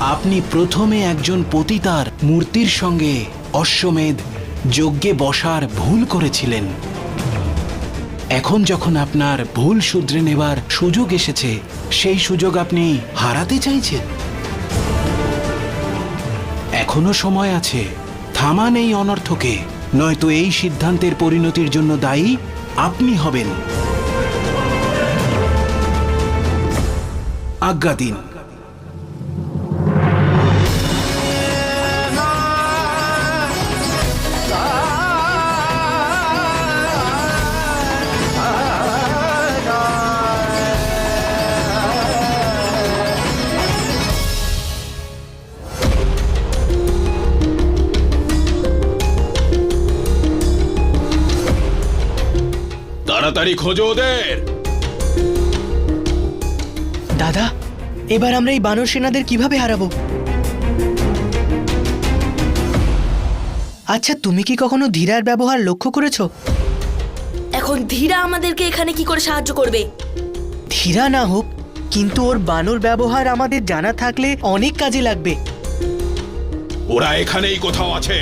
আপনি প্রথমে একজন পতিতার মূর্তির সঙ্গে অশ্বমেধ যজ্ঞে বসার ভুল করেছিলেন। এখন যখন আপনার ভুল শুধরে নেবার সুযোগ এসেছে, সেই সুযোগ আপনি হারাতে চাইছেন। এখনো সময় আছে, থামান এই অনর্থকে, নয়তো এই সিদ্ধান্তের পরিণতির জন্য দায়ী আপনি হবেন। আজ্ঞা দিন। তাড়াতাড়ি খোঁজো ওদের। দাদা, এবার আমরা এই বানর সেনাদের কিভাবে হারাবো? আচ্ছা, তুমি কি কখনো ধীরার ব্যবহার লক্ষ্য করেছো? এখন ধীরা আমাদেরকে এখানে কি করে সাহায্য করবে? ধীরা না হোক, কিন্তু ওর বানর ব্যবহার আমাদের জানা থাকলে অনেক কাজে লাগবে। ওরা এখানেই কোথাও আছে।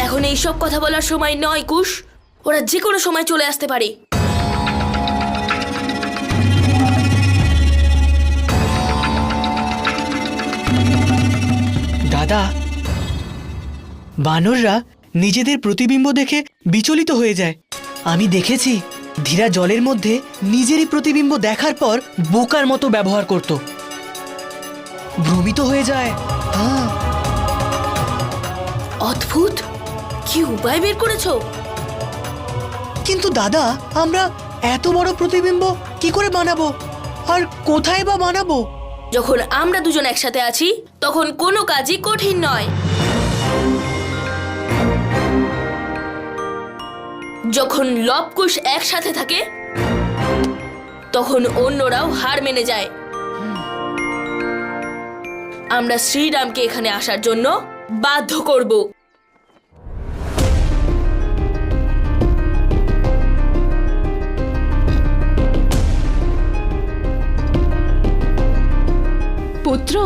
এখন এইসব কথা বলার সময় নয় কুশ, ওরা যে কোনো সময় চলে আসতে পারে। দাদা, বানররা নিজেদের প্রতিবিম্ব দেখে বিচলিত হয়ে যায়। আমি দেখেছি ধীরা জলের মধ্যে নিজেরই প্রতিবিম্ব দেখার পর বোকার মতো ব্যবহার করত, ভ্রমিত হয়ে যায়। হ্যাঁ, অদ্ভুত, কি উপায় বের করেছো? কিন্তু দাদা, আমরা এত বড় প্রতিবিম্ব কি করে বানাবো, আর কোথায় বা বানাবো? যখন আমরা দুজন একসাথে আছি তখন কোনো কাজই কঠিন নয়। যখন লবকুশ একসাথে থাকে তখন অন্যরাও হার মেনে যায়। আমরা শ্রীরামকে এখানে আসার জন্য বাধ্য করব। পুত্র,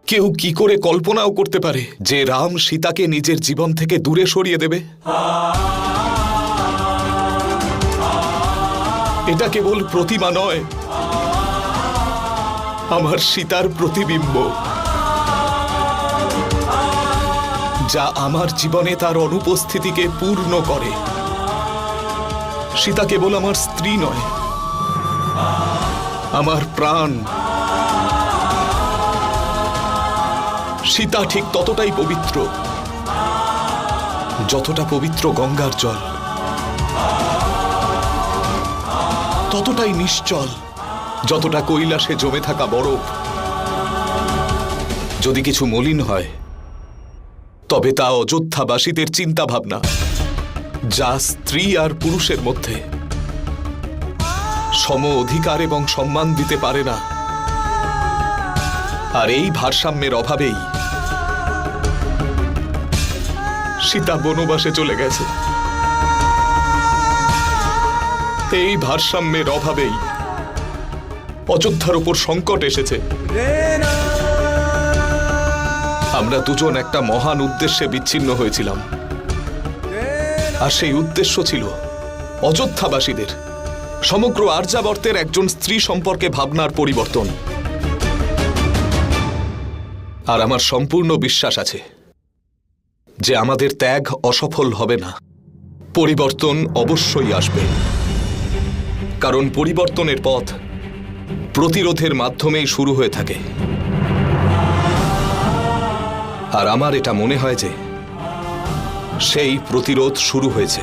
কেউ কি করে কল্পনাও করতে পারে যে রাম সীতাকে নিজের জীবন থেকে দূরে সরিয়ে দেবে? এটা কেবল প্রতিমা নয়, আমার সীতার প্রতিবিম্ব, যা আমার জীবনে তার অনুপস্থিতিকে পূর্ণ করে। সীতা কেবল আমার স্ত্রী নয়, আমার প্রাণ। সীতা ঠিক ততটাই পবিত্র যতটা পবিত্র গঙ্গার জল, ততটাই নিশ্চল যতটা কৈলাসে জমে থাকা বরফ। যদি কিছু মলিন হয় তবে তা অযোধ্যাবাসীদের চিন্তা ভাবনা, যা স্ত্রী আর পুরুষের মধ্যে সম অধিকার এবং সম্মান দিতে পারে না। আর এই ভারসাম্যের অভাবেই সীতা বনবাসে চলে গেছে। এই ভারসাম্যের অভাবেই অযোধ্যার উপর সংকট এসেছে। আমরা দুজন একটা মহান উদ্দেশ্যে বিচ্ছিন্ন হয়েছিলাম, আর সেই উদ্দেশ্য ছিল অযোধ্যাবাসীদের, সমগ্র আর্যাবর্তের একজন স্ত্রী সম্পর্কে ভাবনার পরিবর্তন। আর আমার সম্পূর্ণ বিশ্বাস আছে যে আমাদের ত্যাগ অসফল হবে না, পরিবর্তন অবশ্যই আসবে। কারণ পরিবর্তনের পথ প্রতিরোধের মাধ্যমেই শুরু হয়ে থাকে। আর আমার এটা মনে হয় যে সেই প্রতিরোধ শুরু হয়েছে।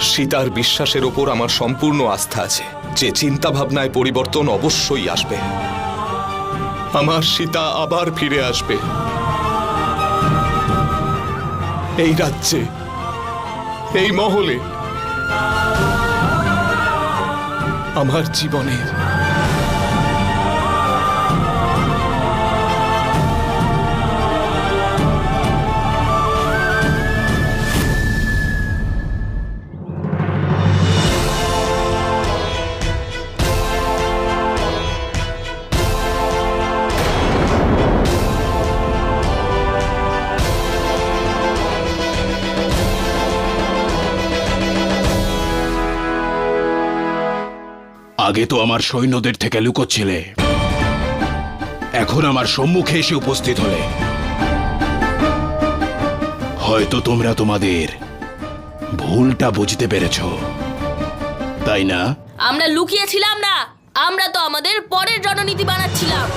সীতার বিশ্বাসের ওপর আমার সম্পূর্ণ আস্থা আছে যে চিন্তা ভাবনায় পরিবর্তন অবশ্যই আসবে। আমার সীতা আবার ফিরে আসবে এই রাজ্যে, এই মহলে, আমার জীবনের। আগে তো আমার সৈন্যদের থেকে লুকোচ্ছিলে, এখন আমার সম্মুখে এসে উপস্থিত হলে। হয়তো তোমরা তোমাদের ভুলটা বুঝতে পেরেছ, তাই না? আমরা লুকিয়েছিলাম না, আমরা তো আমাদের পরের রণনীতি বানাচ্ছিলাম।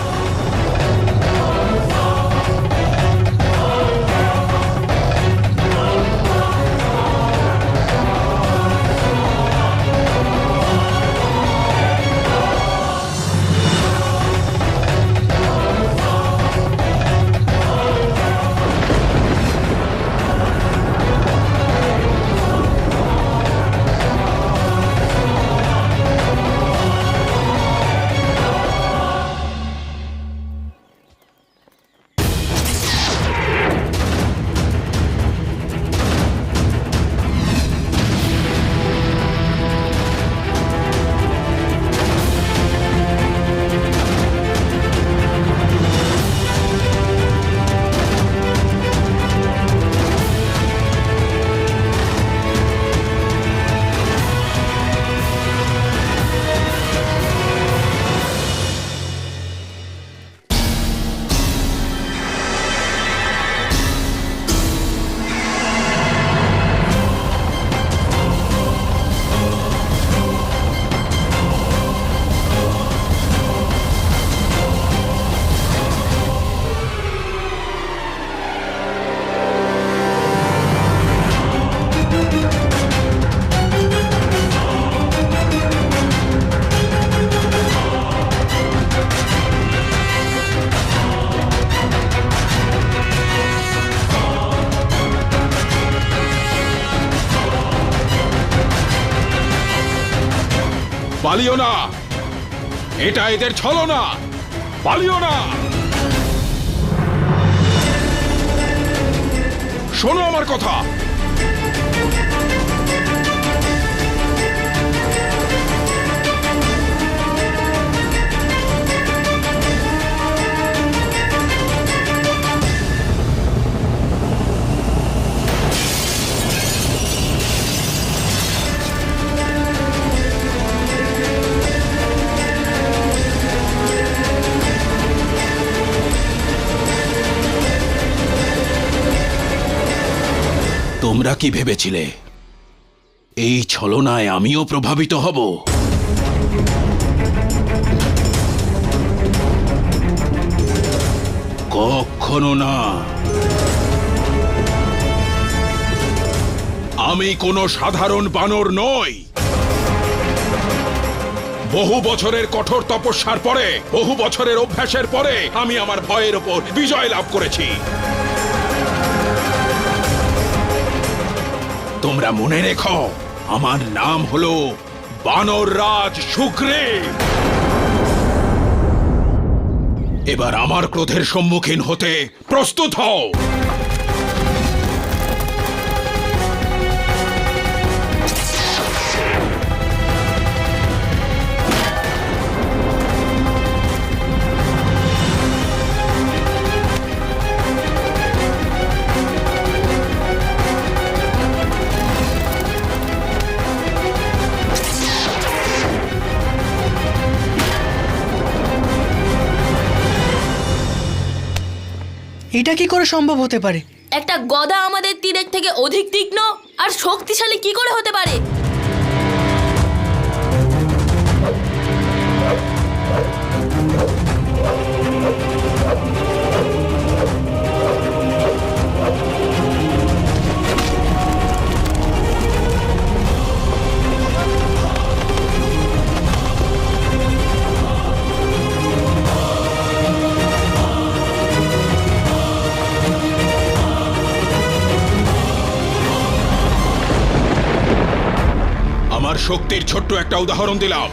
পালিও না, এটা এদের ছলনা। পালিও না, শোনো আমার কথা। তোমরা কি ভেবেছিলে এই ছলনায় আমিও প্রভাবিত হব? কখনো না। আমি কোনো সাধারণ বানর নই। বহু বছরের কঠোর তপস্যার পরে, বহু বছরের অভ্যাসের পরে আমি আমার ভয়ের ওপর বিজয় লাভ করেছি। তোমরা মনে রেখো, আমার নাম হলো বানর রাজ সুগ্রীব। এবার আমার ক্রোধের সম্মুখীন হতে প্রস্তুত হও। এটা কি করে সম্ভব হতে পারে? একটা গদা আমাদের তীরের থেকে অধিক তীক্ষ্ণ আর শক্তিশালী কি করে হতে পারে? আমার শক্তির ছোট্ট একটা উদাহরণ দিলাম।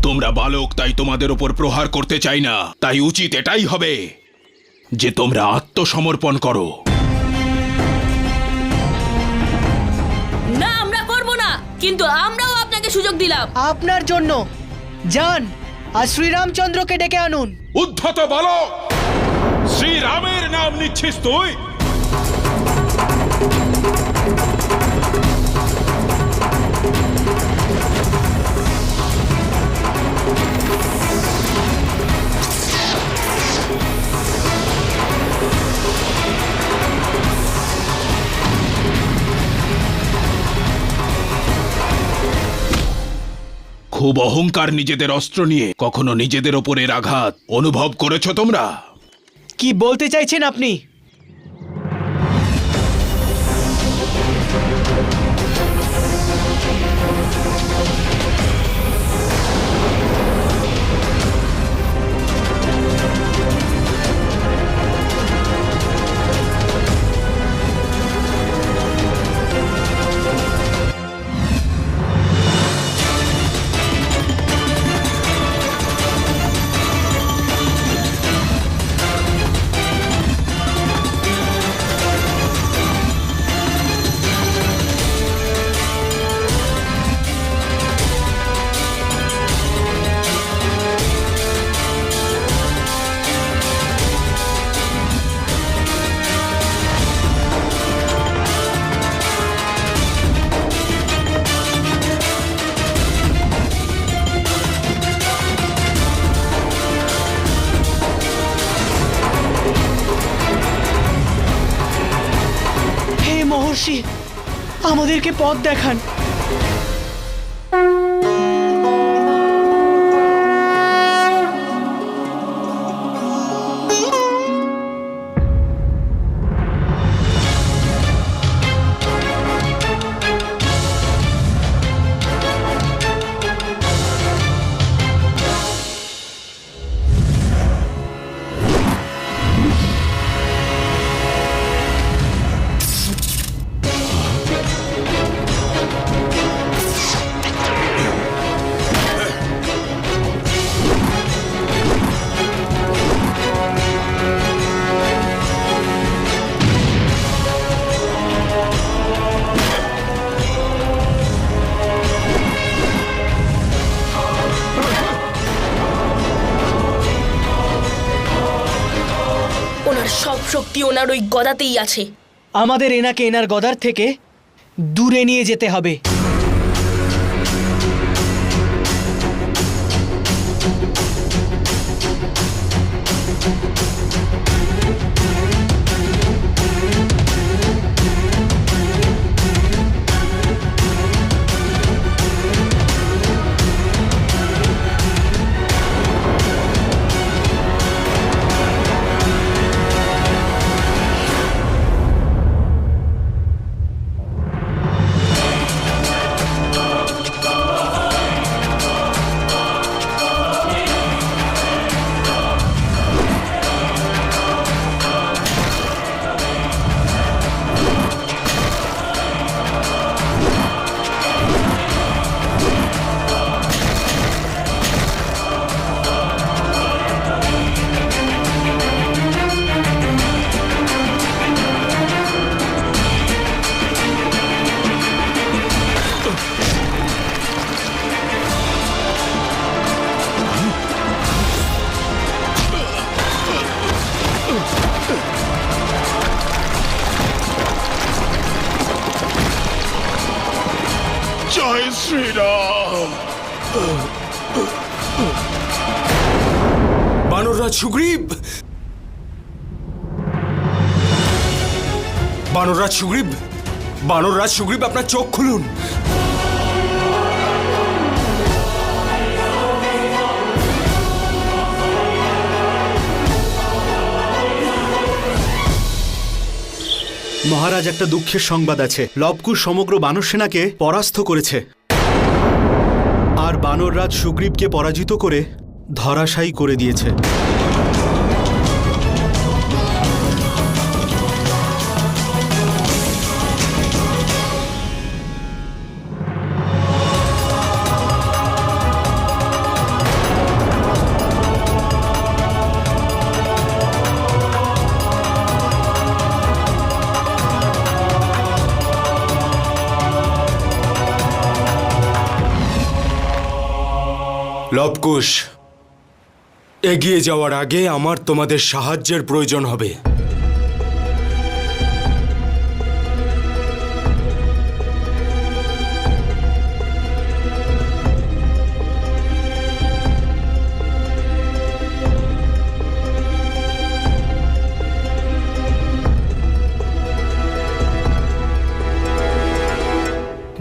তোমরা বালক, তাই তোমাদের ওপর প্রহার করতে চাই না। তাই উচিত এটাই হবে যে তোমরা আত্মসমর্পণ করো। না, আমরা করব না, কিন্তু আমরাও আপনাকে সুযোগ দিলাম। আপনার জন্য যান, আর শ্রীরামচন্দ্রকে ডেকে আনুন। উদ্ধত বালক, শ্রীরামের নাম নিচ্ছিস তুই? খুব অহংকার নিজেদের অস্ত্র নিয়ে। কখনো নিজেদের ওপরের আঘাত অনুভব করেছো তোমরা? কি বলতে চাইছেন আপনি? হে মহর্ষি, আমাদেরকে পথ দেখান। ওনার সব শক্তি ওনার ওই গদাতেই আছে। আমাদের এনাকে এনার গদার থেকে দূরে নিয়ে যেতে হবে। জয় শ্রীরাম। বানররাজ সুগ্রীব! বানররাজ সুগ্রীব! বানররাজ সুগ্রীব, আপনার চোখ খুলুন। মহারাজ, একটা দুঃখের সংবাদ আছে। লবকুশ সমগ্র বানর সেনাকে পরাস্ত করেছে, আর বানররাজ সুগ্রীবকে পরাজিত করে ধরাশায়ী করে দিয়েছে। লবকুশ, এগিয়ে যাওয়ার আগে আমার তোমাদের সাহায্যের প্রয়োজন হবে।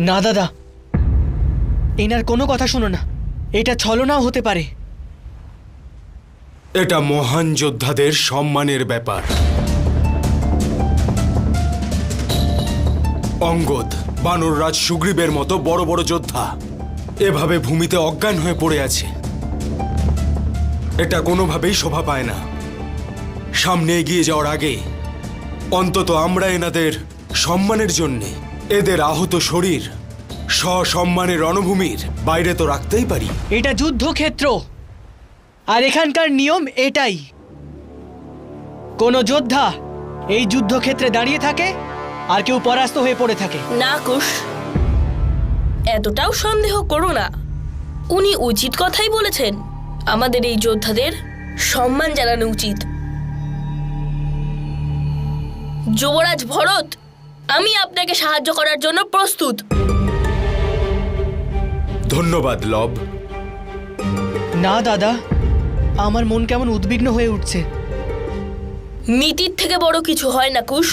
না দাদা, এনার কোনো কথা শোনো না, এটা ছলনাও হতে পারে। এটা মহান যোদ্ধাদের সম্মানের ব্যাপার। অঙ্গদ, বানররাজ সুগ্রীবের মতো বড় বড় যোদ্ধা এভাবে ভূমিতে অজ্ঞান হয়ে পড়ে আছে। এটা কোনোভাবেই শোভা পায় না। সামনে এগিয়ে যাওয়ার আগে অন্তত আমরা এনাদের সম্মানের জন্যে এদের আহত শরীর সসম্মানের রণভূমির বাইরে তো রাখতেই পারি। এটা যুদ্ধক্ষেত্র, আর এখানকার নিয়ম এটাই। কোনো যোদ্ধা এই যুদ্ধক্ষেত্রে দাঁড়িয়ে থাকে আর কেউ পরাস্ত হয়ে পড়ে থাকে। না কুশ, এতটাও সন্দেহ করো না। উনি উচিত কথাই বলেছেন। আমাদের এই যোদ্ধাদের সম্মান জানানো উচিত। যুবরাজ ভরত, আমি আপনাকে সাহায্য করার জন্য প্রস্তুত। ধন্যবাদ লব। না দাদা, আমার মন কেমন উদ্বিগ্ন হয়ে উঠছে। মিতির থেকে বড় কিছু হয় না কুশ।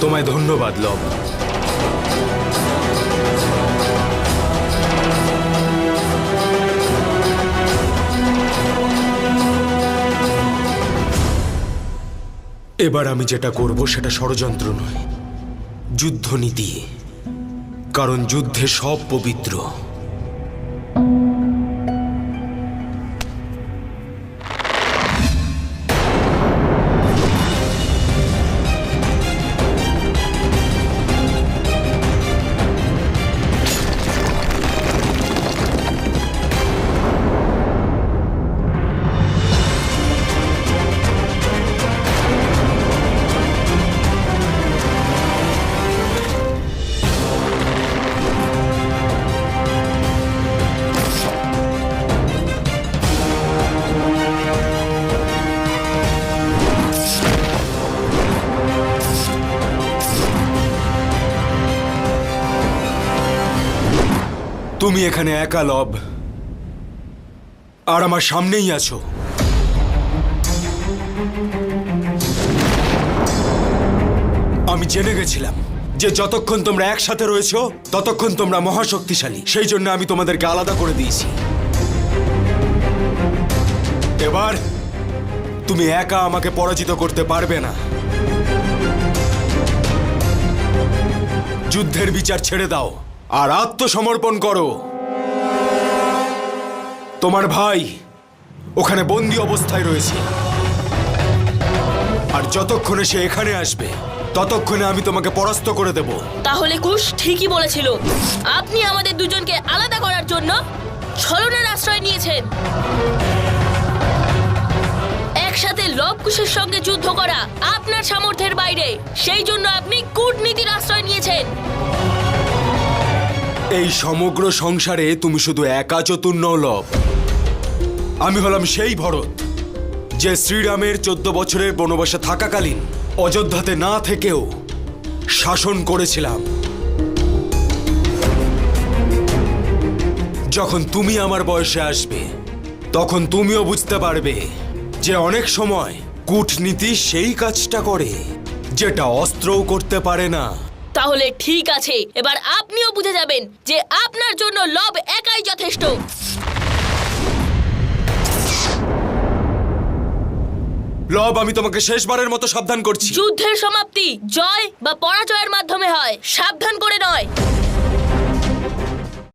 তোমায় ধন্যবাদ লব। এবার আমি যেটা করব সেটা ষড়যন্ত্র নয়, যুদ্ধনীতি। কারণ যুদ্ধে সব পবিত্র। তুমি এখানে একা লব, আর আমার সামনেই আছো। আমি জেনে গেছিলাম যে যতক্ষণ তোমরা একসাথে রয়েছো ততক্ষণ তোমরা মহাশক্তিশালী। সেই জন্য আমি তোমাদেরকে আলাদা করে দিয়েছি। এবার তুমি একা আমাকে পরাজিত করতে পারবে না। যুদ্ধের বিচার ছেড়ে দাও আর আত্মসমর্পণ করো। তোমার ভাই ওখানে বন্দী অবস্থায় রয়েছে, আর যতক্ষণে সে এখানে আসবে ততক্ষণে আমি তোমাকে পরাস্ত করে দেব। তাহলে কুশ ঠিকই বলেছিল। আপনি আমাদের দুজনকে আলাদা করার জন্য ছলনার আশ্রয় নিয়েছেন। একসাথে লব কুশের সঙ্গে যুদ্ধ করা আপনার সামর্থ্যের বাইরে। সেই জন্য আপনি কূটনীতির আশ্রয় নিয়েছেন। এই সমগ্র সংসারে তুমি শুধু একা চতুর নও লব। আমি হলাম সেই ভরত যে শ্রীরামের 14 বছরের বনবাসে থাকাকালীন অযোধ্যাতে না থেকেও শাসন করেছিলাম। যখন তুমি আমার বয়সে আসবে তখন তুমিও বুঝতে পারবে যে অনেক সময় কূটনীতি সেই কাজটা করে যেটা অস্ত্রও করতে পারে না। তাহলে ঠিক আছে, এবার আপনিও বুঝে যাবেন যে আপনার জন্য লব একাই যথেষ্ট। লব, আমি তোমাকে শেষবারের মতো সাবধান করছি। যুদ্ধের সমাপ্তি জয় বা পরাজয়ের মাধ্যমে হয়, সাবধান করে নয়।